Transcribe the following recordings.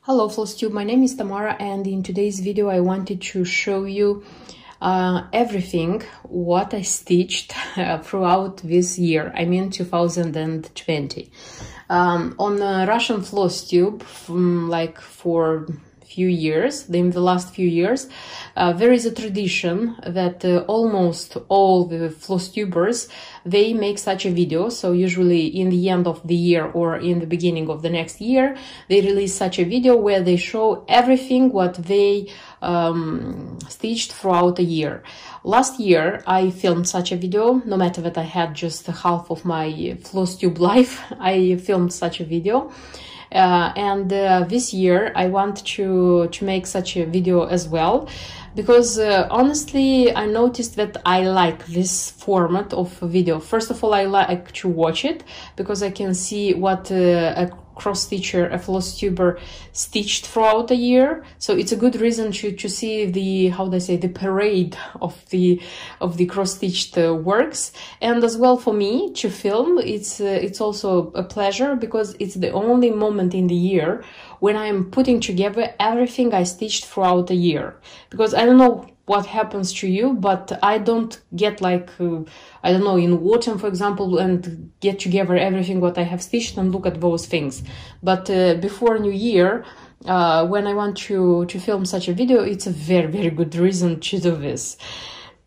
Hello FlossTube, my name is Tamara, and in today's video I wanted to show you everything what I stitched throughout this year, I mean 2020. On Russian FlossTube, like for few years, in the last few years, there is a tradition that almost all the FlossTubers, they make such a video. So usually in the end of the year or in the beginning of the next year, they release such a video where they show everything what they stitched throughout a year. Last year I filmed such a video, no matter that I had just half of my FlossTube life, I filmed such a video. This year I want to make such a video as well, because honestly I noticed that I like this format of video. First of all, I like to watch it because I can see what a cross-stitcher, a FlossTuber stitched throughout a year. So it's a good reason to see the, how do I say, the parade of the cross-stitched works. And as well for me to film, it's also a pleasure because it's the only moment in the year when I'm putting together everything I stitched throughout a year. Because I don't know what happens to you, but I don't get like, I don't know, in autumn, for example, and get together everything what I have stitched and look at those things. But before New Year, when I want to film such a video, it's a very, very good reason to do this.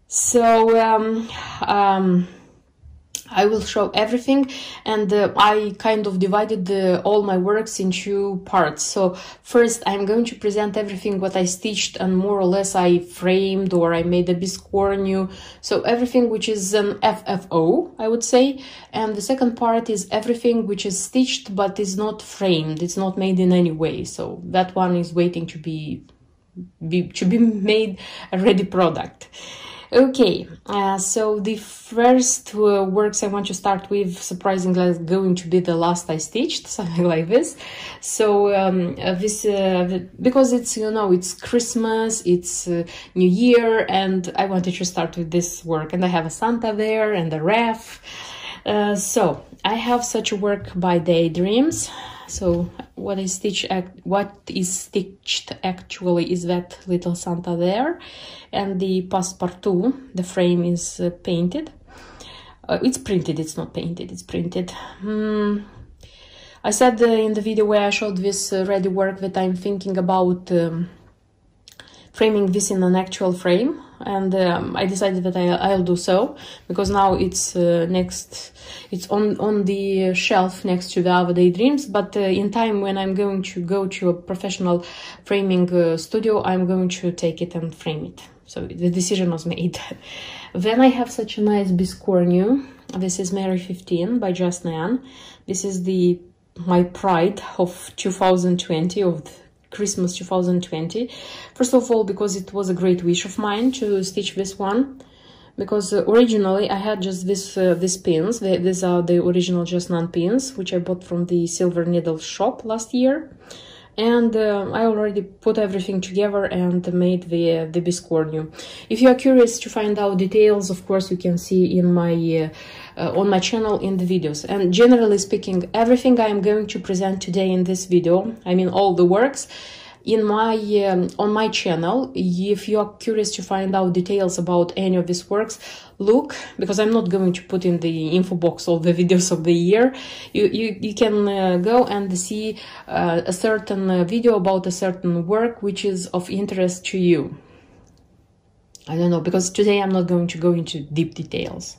So I will show everything, and I kind of divided all my works into parts. So first I'm going to present everything what I stitched and more or less I framed or I made a biscornu. So everything which is an FFO, I would say. And the second part is everything which is stitched but is not framed, it's not made in any way. So that one is waiting to be made a ready product. Okay, so the first works I want to start with, surprisingly, is going to be the last I stitched, something like this. So because it's, you know, it's Christmas, it's New Year, and I wanted to start with this work. And I have a Santa there and a ref. So I have such a work by Daydreams. So what is stitched actually is that little Santa there, and the passepartout, the frame is painted. It's printed, it's not painted, it's printed. I said in the video where I showed this ready work that I'm thinking about framing this in an actual frame, and I decided that I'll do so, because now it's it's on the shelf next to the other Daydreams, but in time when I'm going to go to a professional framing studio, I'm going to take it and frame it. So the decision was made. Then I have such a nice biscornu. This is Mary 15 by Just Nan. This is my pride of 2020, of Christmas 2020. First of all, because it was a great wish of mine to stitch this one, because originally I had just these pins. These are the original Just Nan pins, which I bought from the Silver Needle shop last year, and I already put everything together and made the biscornu. If you are curious to find out details, of course you can see in my on my channel in the videos. And generally speaking, everything I am going to present today in this video, I mean all the works, in my on my channel. If you are curious to find out details about any of these works, look, because I'm not going to put in the info box all the videos of the year. You can go and see a certain video about a certain work which is of interest to you. I don't know, because today I'm not going to go into deep details.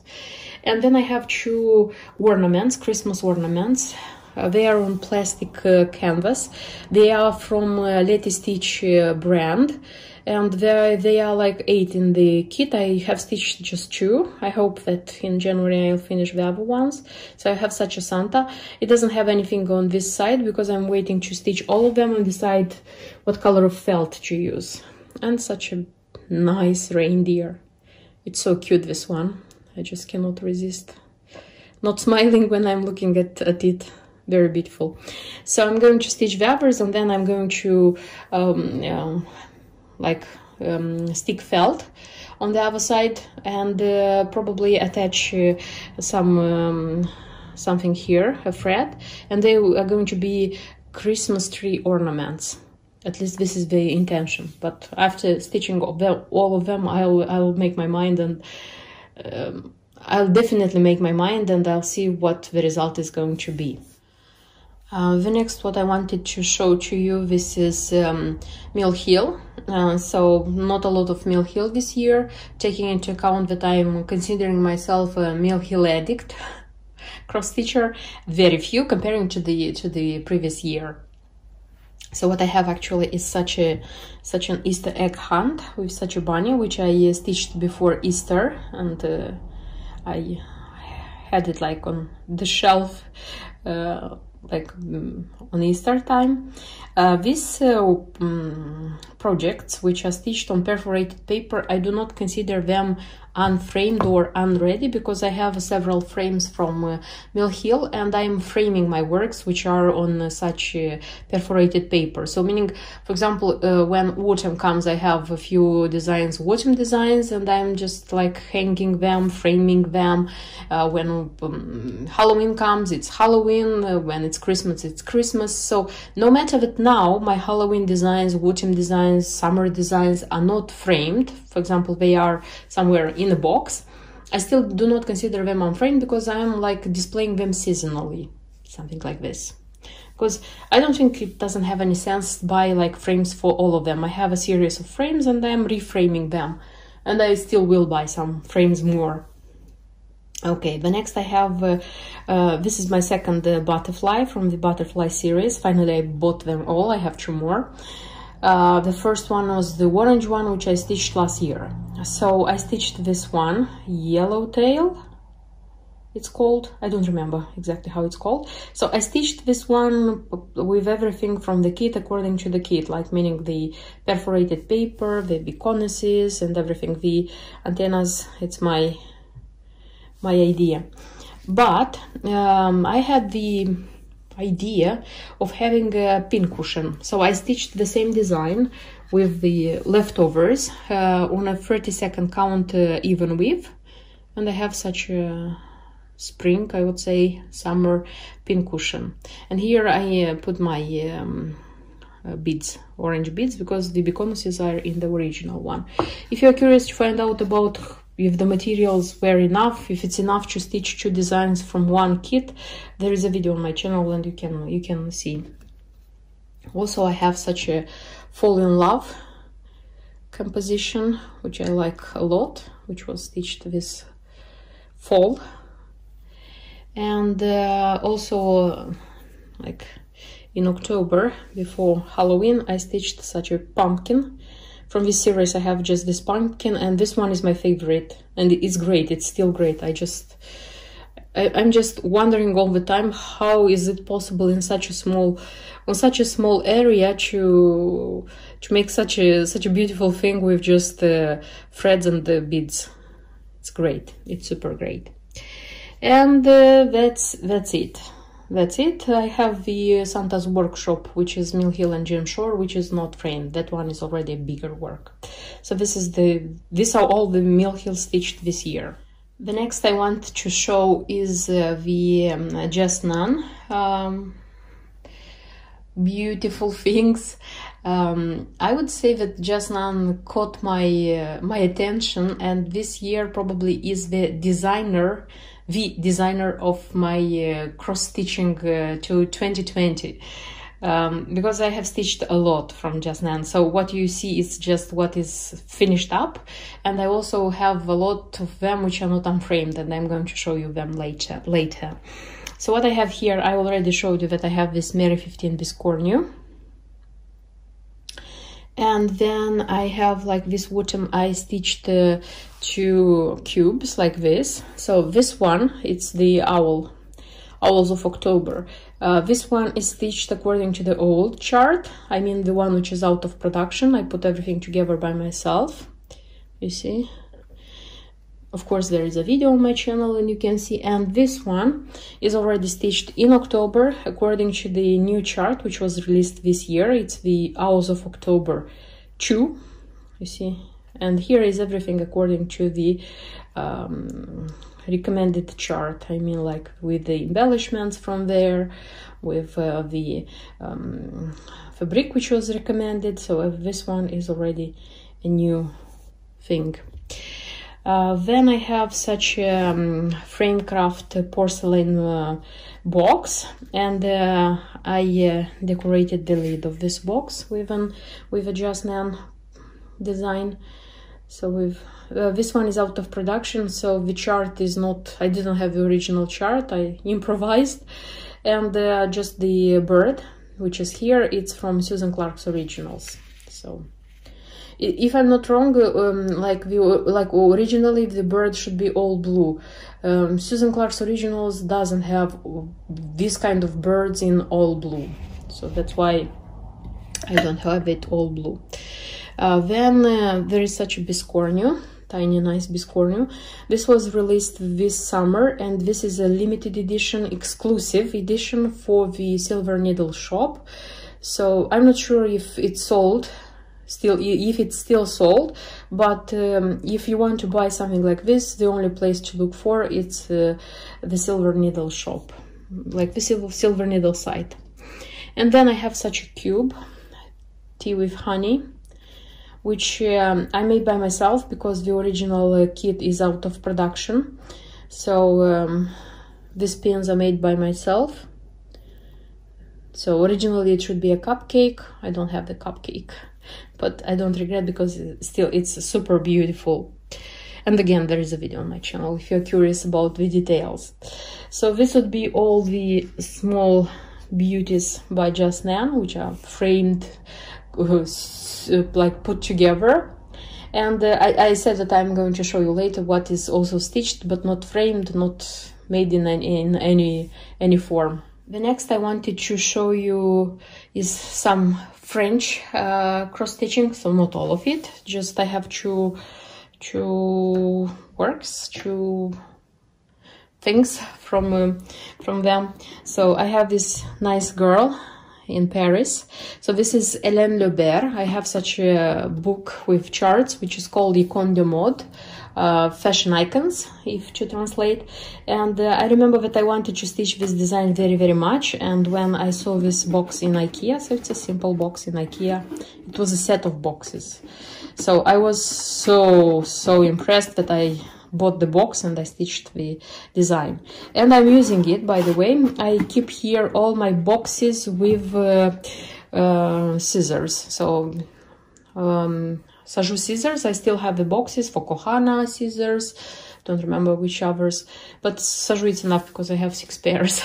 And then I have two ornaments, Christmas ornaments. They are on plastic canvas. They are from Leti Stitch brand, and they are like 8 in the kit. I have stitched just 2. I hope that in January I'll finish the other ones. So I have such a Santa. It doesn't have anything on this side because I'm waiting to stitch all of them and decide what color of felt to use. And such a nice reindeer. It's so cute, this one. I just cannot resist not smiling when I'm looking at it. Very beautiful. So I'm going to stitch the others, and then I'm going to stick felt on the other side, and probably attach something here, a thread, and they are going to be Christmas tree ornaments. At least this is the intention. But after stitching all of them, I'll make my mind, and I'll definitely make my mind, and I'll see what the result is going to be. The next what I wanted to show to you, this is Mill Hill. So not a lot of Mill Hill this year, taking into account that I'm considering myself a Mill Hill addict, cross stitcher, very few comparing to the previous year. So what I have actually is such an Easter egg hunt with such a bunny, which I stitched before Easter, and I had it like on the shelf like on Easter time. These projects, which are stitched on perforated paper, I do not consider them unframed or unready, because I have several frames from Mill Hill, and I'm framing my works which are on such perforated paper. So meaning, for example, when autumn comes, I have a few designs, autumn designs, and I'm just like hanging them, framing them. When Halloween comes, it's Halloween. When it's Christmas, it's Christmas. So no matter that now my Halloween designs, autumn designs, summer designs are not framed, for example, they are somewhere in a box, I still do not consider them unframed, because I am like displaying them seasonally, something like this. Because I don't think it doesn't have any sense to buy like frames for all of them. I have a series of frames and I am reframing them, and I still will buy some frames more. Okay, the next I have, this is my second butterfly from the butterfly series. Finally, I bought them all. I have 2 more. The first one was the orange one, which I stitched last year. So I stitched this one, Yellowtail, it's called. I don't remember exactly how it's called. So I stitched this one with everything from the kit according to the kit, like meaning the perforated paper, the beaconesses, and everything. The antennas, it's my idea. But I had the idea of having a pin cushion, so I stitched the same design with the leftovers on a 30-second count even width, and I have such a spring, I would say, summer pin cushion. And here I put my beads, orange beads, because the beaconesses are in the original one. If you're curious to find out about if the materials were enough, if it's enough to stitch 2 designs from one kit, there is a video on my channel and you can see. Also, I have such a Fall in Love composition, which I like a lot, which was stitched this fall. And also, like in October, before Halloween, I stitched such a pumpkin. From this series, I have just this pumpkin, and this one is my favorite, and it's great. It's still great. I'm just wondering all the time, how is it possible in such a small area to make such a beautiful thing with just threads and the beads. It's great. It's super great. And that's it. That's it. I have the Santa's Workshop, which is Mill Hill and Jim Shore, which is not framed. That one is already a bigger work. So these are all the Mill Hill stitched this year. The next I want to show is the Just None. Beautiful things. I would say that Just None caught my attention, and this year probably is the designer of my cross-stitching to 2020, because I have stitched a lot from Just None. So what you see is just what is finished up, and I also have a lot of them which are not unframed, and I'm going to show you them later. So what I have here, I already showed you that I have this Mary 15 Biscornu. And then I have, like this autumn, I stitched 2 cubes like this. So this one, it's the Owls of October. This one is stitched according to the old chart. I mean the one which is out of production. I put everything together by myself. You see? Of course, there is a video on my channel and you can see. And this one is already stitched in October according to the new chart, which was released this year. It's the Owls of October 2, you see. And here is everything according to the recommended chart. I mean, like with the embellishments from there, with the fabric which was recommended. So this one is already a new thing. Then I have such a frame craft porcelain box, and I decorated the lid of this box with a Just Nan design. So with this one is out of production, so the chart is not, I didn't have the original chart, I improvised. And just the bird, which is here, it's from Susan Clark's Originals. So if I'm not wrong, like originally the bird should be all blue. Susan Clark's Originals doesn't have this kind of birds in all blue, so that's why I don't have it all blue. Then there is such a biscornu, tiny nice biscornu. This was released this summer, and this is a limited edition, exclusive edition for the Silver Needle shop. So I'm not sure if it's sold still, if it's still sold, but if you want to buy something like this, the only place to look for it's the Silver Needle shop, like the Silver Needle site. And then I have such a cube, tea with honey, which I made by myself because the original kit is out of production. So these pins are made by myself. So originally it should be a cupcake. I don't have the cupcake, but I don't regret because still it's super beautiful. And again, there is a video on my channel if you're curious about the details. So this would be all the small beauties by Just Nan, which are framed, like put together. And I said that I'm going to show you later what is also stitched but not framed, not made in any form. The next I wanted to show you is some French cross stitching, so not all of it, just I have two things from them. So I have this nice girl in Paris. So this is Hélène Lebert. I have such a book with charts which is called Icônes de Mode, fashion icons, if to translate. And I remember that I wanted to stitch this design very much, and when I saw this box in IKEA, so it's a simple box in IKEA, it was a set of boxes, so I was so impressed that I bought the box and I stitched the design. And I'm using it, by the way. I keep here all my boxes with scissors. So Sajou scissors, I still have the boxes for Kohana scissors, don't remember which others, but Sajou it's enough because I have 6 pairs.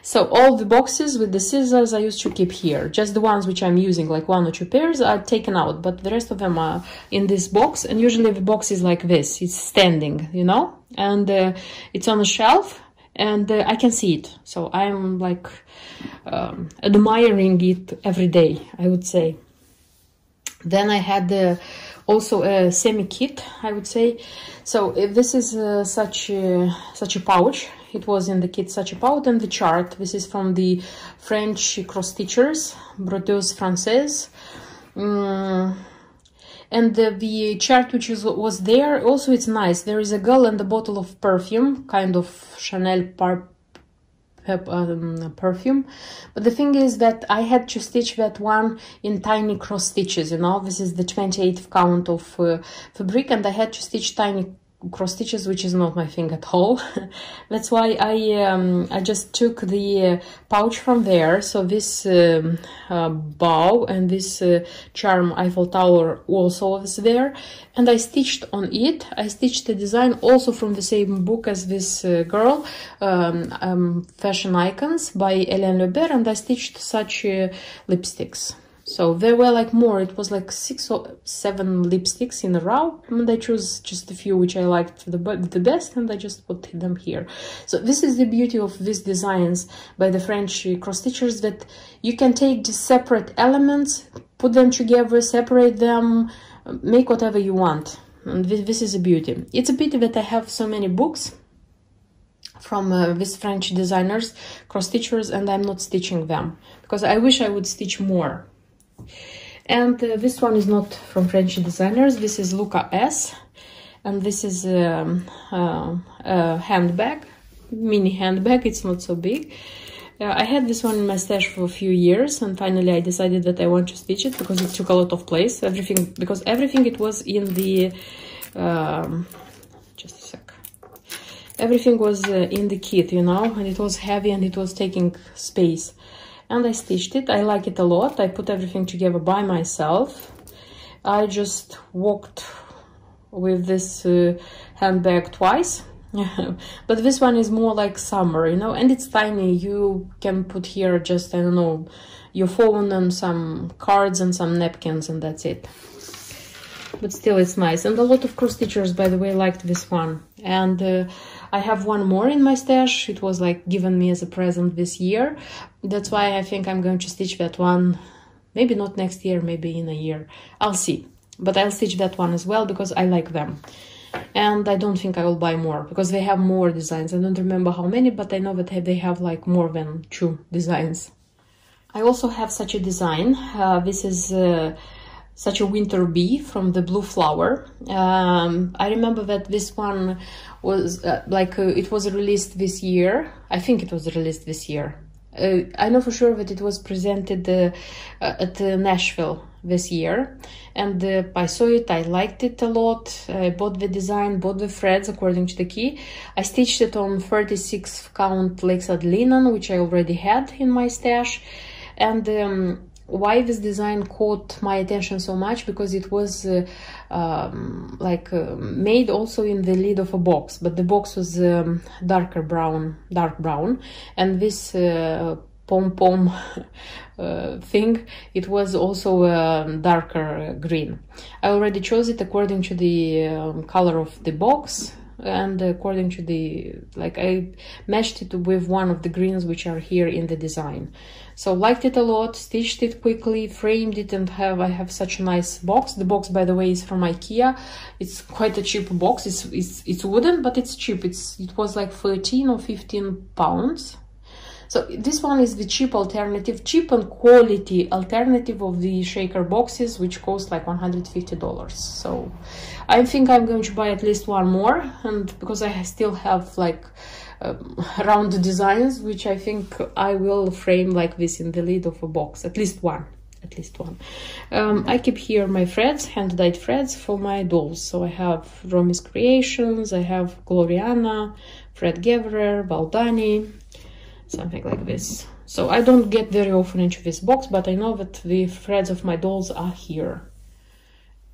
So all the boxes with the scissors I used to keep here. Just the ones which I'm using, like 1 or 2 pairs, are taken out, but the rest of them are in this box. And usually the box is like this, it's standing, you know, and it's on a shelf, and I can see it. So I'm like admiring it every day, I would say. Then I had also a semi-kit, I would say. So this is such a pouch. It was in the kit, such a pouch, and the chart. This is from the French cross-stitchers, Brodeuses Françaises. And the chart which was there, also it's nice. There is a girl and a bottle of perfume, kind of Chanel perfume, but the thing is that I had to stitch that one in tiny cross stitches, you know. This is the 28th count of fabric, and I had to stitch tiny cross stitches, which is not my thing at all. That's why I just took the pouch from there. So this bow and this charm Eiffel Tower also was there, and I stitched on it. I stitched the design also from the same book as this girl, Fashion Icons by Hélène Lebert, and I stitched such lipsticks. So there were like more, it was like 6 or 7 lipsticks in a row, and I chose just a few which I liked the best, and I just put them here. So this is the beauty of these designs by the French cross-stitchers, that you can take the separate elements, put them together, separate them, make whatever you want. And this is a beauty. It's a pity that I have so many books from these French designers, cross-stitchers, and I'm not stitching them, because I wish I would stitch more. And this one is not from French designers, this is Luca S. And this is a handbag, mini handbag. It's not so big. I had this one in my stash for a few years, and finally I decided that I want to stitch it because it took a lot of place. Because everything it was in the just a sec. Everything was in the kit, you know, and it was heavy and it was taking space. And I stitched it. I like it a lot. I put everything together by myself. I just walked with this handbag twice. But this one is more like summer, you know, and it's tiny. You can put here just, I don't know, your phone and some cards and some napkins, and that's it. But still, it's nice. And a lot of cross stitchers, by the way, liked this one. And I have one more in my stash. It was like given me as a present this year. That's why I think I'm going to stitch that one. Maybe not next year, maybe in a year. I'll see. But I'll stitch that one as well because I like them. And I don't think I will buy more because they have more designs. I don't remember how many, but I know that they have like more than 2 designs. I also have such a design. This is such a winter bee from the blue flower. I remember that this one was it was released this year. I think it was released this year. I know for sure that it was presented at Nashville this year, and I saw it. I liked it a lot. I bought the design, bought the threads according to the key. I stitched it on 36 count Lakeside linen, which I already had in my stash. And why this design caught my attention so much? Because it was made also in the lid of a box, but the box was dark brown, and this pom-pom thing, it was also darker green. I already chose it according to the color of the box, and according to the, I matched it with one of the greens which are here in the design. So liked it a lot, stitched it quickly, framed it, and I have such a nice box. The box, by the way, is from IKEA. It's quite a cheap box. It's wooden, but it's cheap. It was like 13 or 15 pounds. So this one is the cheap and quality alternative of the shaker boxes, which cost like $150. So I think I'm going to buy at least one more, and because I still have round designs, which I think I will frame like this in the lid of a box. At least one. I keep here my threads, hand-dyed threads for my dolls. So I have Romi's Creations, I have Gloriana, Fred Gatherer, Baldani, something like this. So I don't get very often into this box, but I know that the threads of my dolls are here.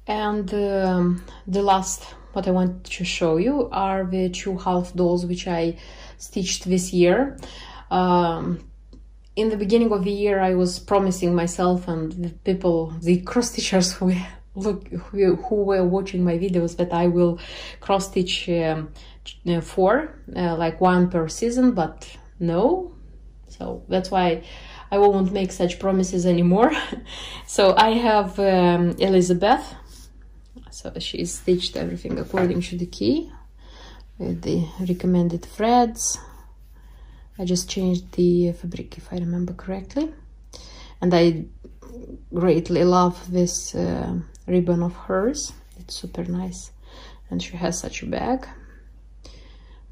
And the last what I want to show you are the 2 half dolls which I stitched this year. In the beginning of the year, I was promising myself and the people, the cross stitchers who were watching my videos, that I will cross stitch 4, like 1 per season, but no. So that's why I won't make such promises anymore. So I have Elizabeth. So she stitched everything according to the key with the recommended threads. I just changed the fabric, if I remember correctly. And I greatly love this ribbon of hers. It's super nice. And she has such a bag.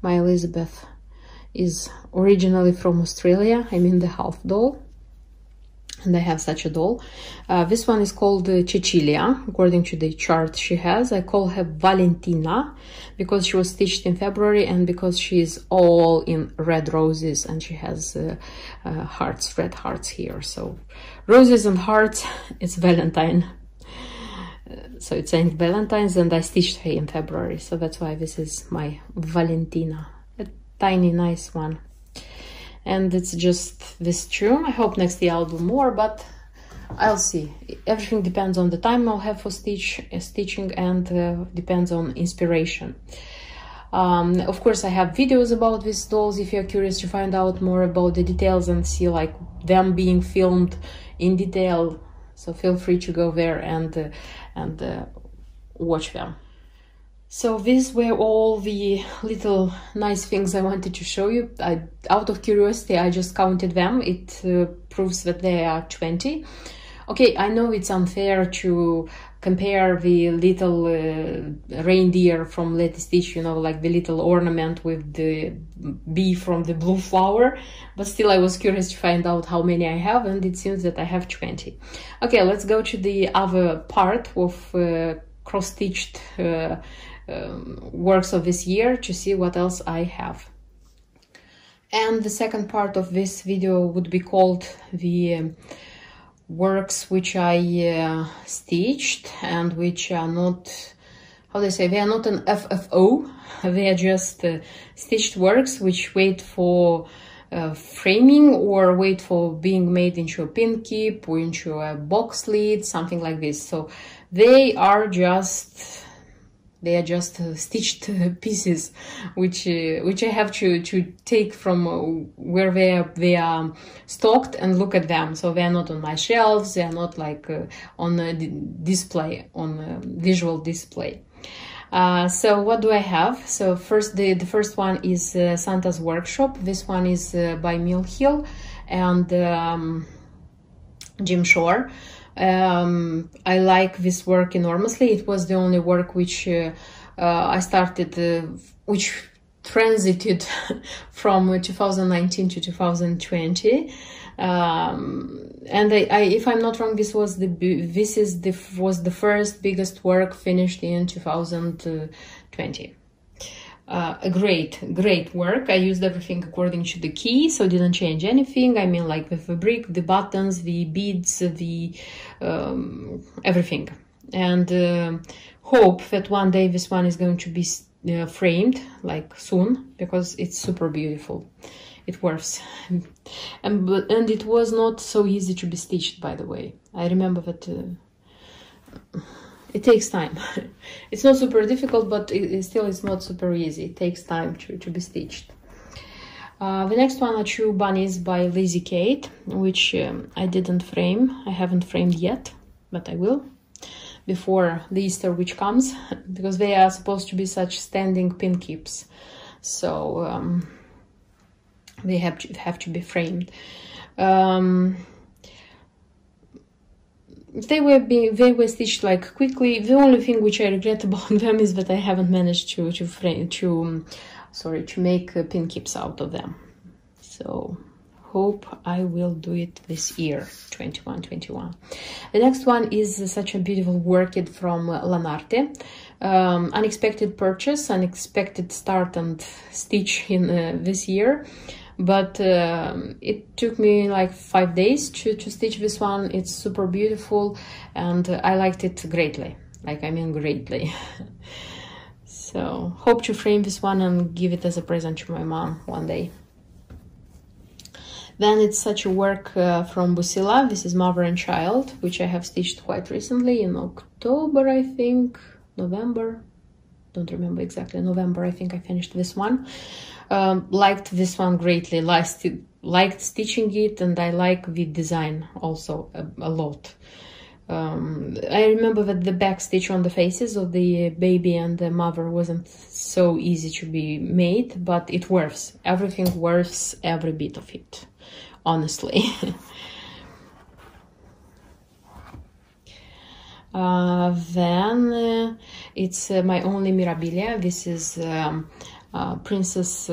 My Elizabeth is originally from Australia. I mean the half doll. And I have such a doll. This one is called Cecilia, according to the chart she has. I call her Valentina because she was stitched in February and because she is all in red roses, and she has hearts, red hearts here. So roses and hearts, it's Valentine. So it's Saint Valentine's, and I stitched her in February. So that's why this is my Valentina. A tiny, nice one. And it's just this 2. I hope next year I'll do more, but I'll see. Everything depends on the time I'll have for stitching, and depends on inspiration. Of course, I have videos about these dolls if you're curious to find out more about the details and see like them being filmed in detail. So feel free to go there and watch them. So these were all the little nice things I wanted to show you. Out of curiosity, I just counted them. It proves that there are 20. Okay, I know it's unfair to compare the little reindeer from Letty Stitch, you know, like the little ornament with the bee from the blue flower. But still I was curious to find out how many I have, and it seems that I have 20. Okay, let's go to the other part of cross-stitched works of this year to see what else I have. And the second part of this video would be called the works which I stitched and which are not, how do I say, they are not an FFO, they are just stitched works which wait for framing or wait for being made into a pin keep or into a box lid, something like this. So they are just stitched pieces which I have to take from where they are stocked and look at them. So they are not on my shelves, they are not like on a display, on a visual display. So what do I have? So first, the first one is Santa's Workshop. This one is by Mill Hill and Jim Shore. I like this work enormously. It was the only work which I started, which transited from 2019 to 2020. And if I'm not wrong, this was the first biggest work finished in 2020. A great work. I used everything according to the key, so didn't change anything. I mean, like the fabric, the buttons, the beads, the everything. And hope that one day this one is going to be framed, like soon, because it's super beautiful. It works. And it was not so easy to be stitched, by the way. I remember that it takes time. It's not super difficult, but still it's not super easy. It takes time to be stitched. The next one are two bunnies by Lizzie Kate, which I didn't frame. I haven't framed yet, but I will before the Easter, which comes, because they are supposed to be such standing pin keeps. So they have to be framed. They were stitched like quickly. The only thing which I regret about them is that I haven't managed to make pin keeps out of them. So hope I will do it this year, 21. The next one is such a beautiful work from Leonardo. Unexpected purchase, unexpected start and stitch in this year. But it took me like 5 days to stitch this one. It's super beautiful and I liked it greatly. Like, I mean greatly. So hope to frame this one and give it as a present to my mom one day. Then it's such a work from Busila. This is Mother and Child, which I have stitched quite recently in October, I think, November. Don't remember exactly. November, I think I finished this one. Liked this one greatly. Liked stitching it, and I like the design also a lot. I remember that the back stitch on the faces of the baby and the mother wasn't so easy to be made, but it works. Everything works, every bit of it, honestly. Then it's my only Mirabilia. This is Princess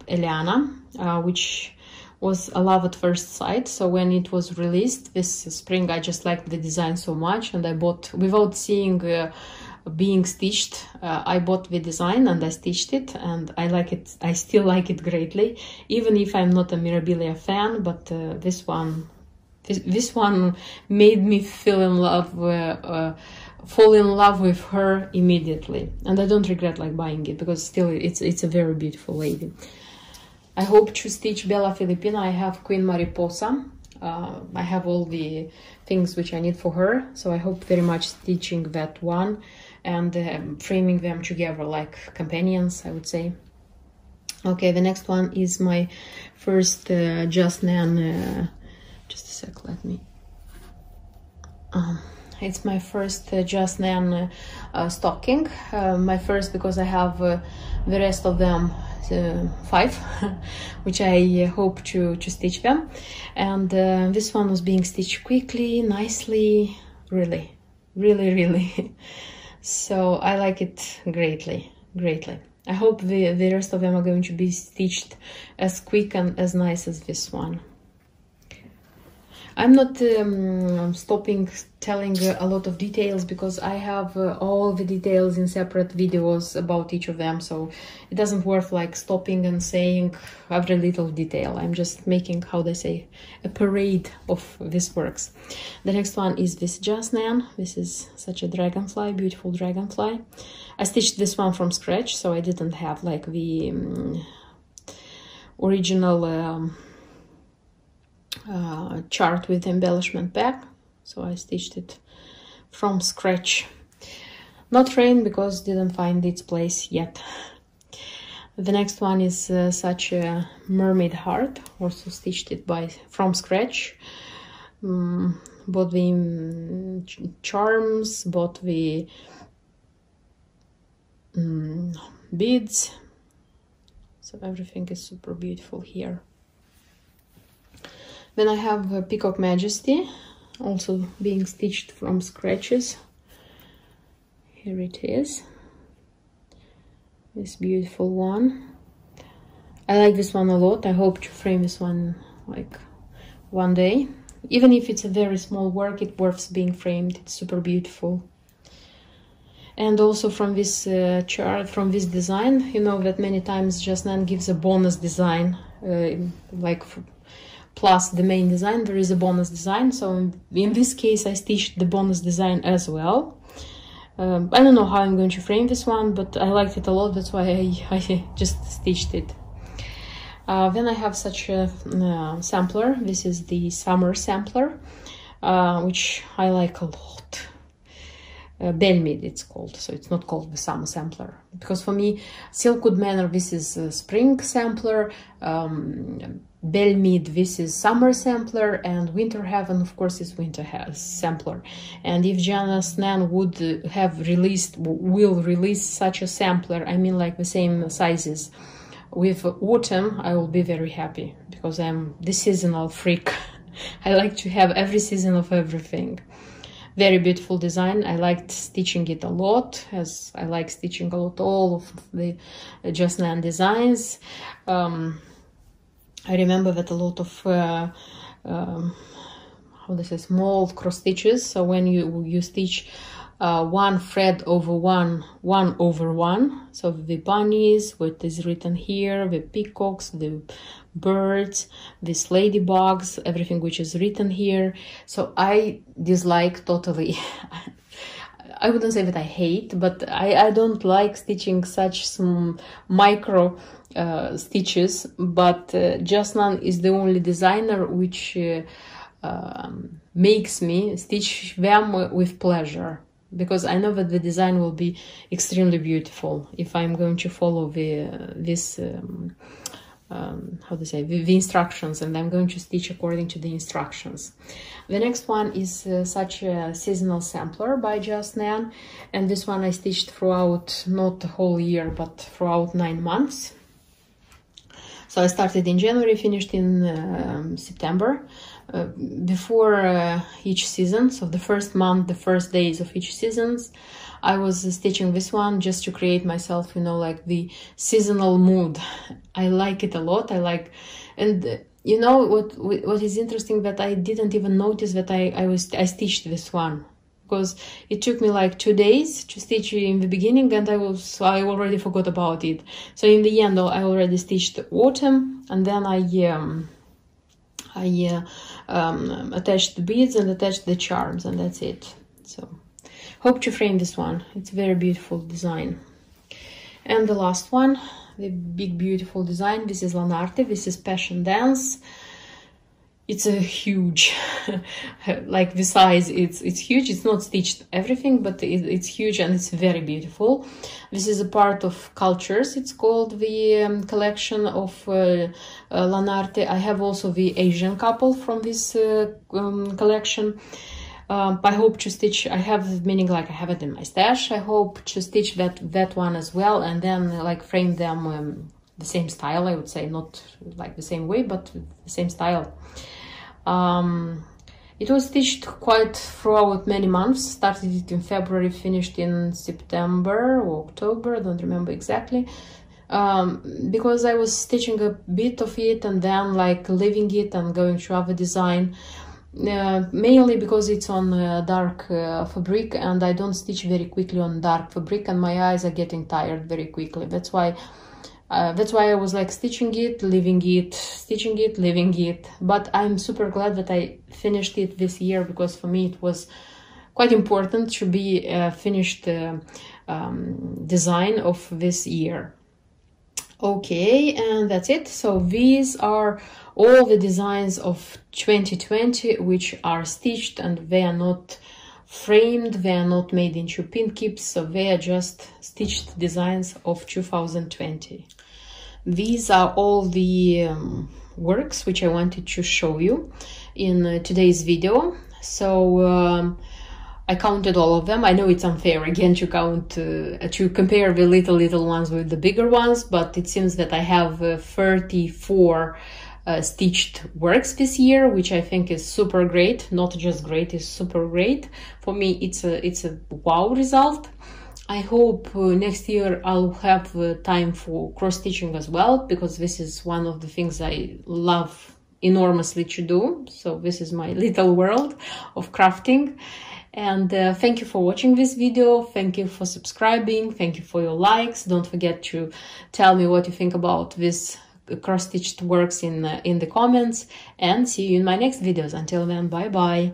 Eliana, which was a love at first sight. So when it was released this spring, I just liked the design so much, and I bought, without seeing being stitched, I bought the design and I stitched it, and I like it. I still like it greatly, even if I'm not a Mirabilia fan. But this one made me fall in love with her immediately, and I don't regret like buying it, because still it's a very beautiful lady. I hope to stitch Bella Filipina. I have Queen Mariposa. I have all the things which I need for her, so I hope very much stitching that one and framing them together like companions, I would say. Okay, the next one is my first Just Nan. Just a sec, let me. It's my first Just Nan stocking. My first, because I have the rest of them 5, which I hope to stitch them. And this one was being stitched quickly, nicely, really really, really. So I like it greatly, greatly. I hope the rest of them are going to be stitched as quick and as nice as this one. I'm not stopping telling a lot of details because I have all the details in separate videos about each of them, so it doesn't worth like stopping and saying every little detail. I'm just making, how they say, a parade of these works. The next one is this Jasnan. This is such a dragonfly, beautiful dragonfly. I stitched this one from scratch, so I didn't have like the original chart with embellishment back, so I stitched it from scratch. Not framed because didn't find its place yet. The next one is such a Mermaid Heart, also stitched it from scratch. Bought the charms, bought the beads, so everything is super beautiful here. Then I have Peacock Majesty, also being stitched from scratches. Here it is, this beautiful one. I like this one a lot. I hope to frame this one like one day. Even if it's a very small work, it's worth being framed. It's super beautiful. And also from this chart, from this design, you know that many times Jasnan gives a bonus design, plus the main design, there is a bonus design. So in this case, I stitched the bonus design as well. I don't know how I'm going to frame this one, but I liked it a lot. That's why I just stitched it. Then I have such a sampler. This is the summer sampler, which I like a lot. Belmid it's called, so it's not called the summer sampler, because for me Silkwood Manor, this is a spring sampler, Belmid, this is summer sampler, and Winter Heaven, of course, is winter sampler. And if Jasnan would have will release such a sampler, I mean like the same sizes with autumn, I will be very happy, because I'm the seasonal freak. I like to have every season of everything. Very beautiful design. I liked stitching it a lot, as I like stitching a lot all of the Jasnan designs. I remember that a lot of small cross stitches. So when you stitch one thread over one over one, so the bunnies, what is written here, the peacocks, the birds, these ladybugs, everything which is written here. So I dislike totally. I wouldn't say that I hate, but I don't like stitching such some micro stitches, but Jasnan is the only designer which makes me stitch them with pleasure, because I know that the design will be extremely beautiful if I'm going to follow the instructions, and I'm going to stitch according to the instructions. The next one is such a seasonal sampler by Jasnan, and this one I stitched throughout, not the whole year, but throughout 9 months. So I started in January, finished in September. Before each season, so the first month, the first days of each seasons, I was stitching this one just to create myself, you know, like the seasonal mood. I like it a lot. And you know what is interesting, that I didn't even notice that I stitched this one, because it took me like 2 days to stitch in the beginning, and I already forgot about it. So in the end, I already stitched autumn, and then I attached the beads and attached the charms, and that's it. So hope to frame this one. It's a very beautiful design. And the last one, the big beautiful design, this is Leonardo. This is Passion Dance. It's a huge, like the size, it's huge. It's not stitched everything, but it's huge, and it's very beautiful. This is a part of Cultures. It's called the collection of Leonardo. I have also the Asian couple from this collection. I hope to stitch, I have, meaning like I have it in my stash. I hope to stitch that one as well, and then like frame them the same style, I would say, not like the same way, but the same style. It was stitched quite throughout many months. Started it in February, finished in September or October, I don't remember exactly. Because I was stitching a bit of it and then like leaving it and going to other design. Mainly because it's on dark fabric, and I don't stitch very quickly on dark fabric, and my eyes are getting tired very quickly. That's why I was like stitching it, leaving it, stitching it, leaving it. But I'm super glad that I finished it this year, because for me it was quite important to be finished design of this year. Okay, and that's it. So these are all the designs of 2020 which are stitched, and they are not framed, they are not made into pin keeps, so they are just stitched designs of 2020. These are all the works which I wanted to show you in today's video. So I counted all of them. I know it's unfair again to count, to compare the little ones with the bigger ones, but it seems that I have 34 stitched works this year, which I think is super great. Not just great, is super great. For me, it's a wow result. I hope next year I'll have time for cross stitching as well, because this is one of the things I love enormously to do. So this is my little world of crafting. And thank you for watching this video. Thank you for subscribing. Thank you for your likes. Don't forget to tell me what you think about this cross-stitched works in the comments. And see you in my next videos. Until then, bye bye.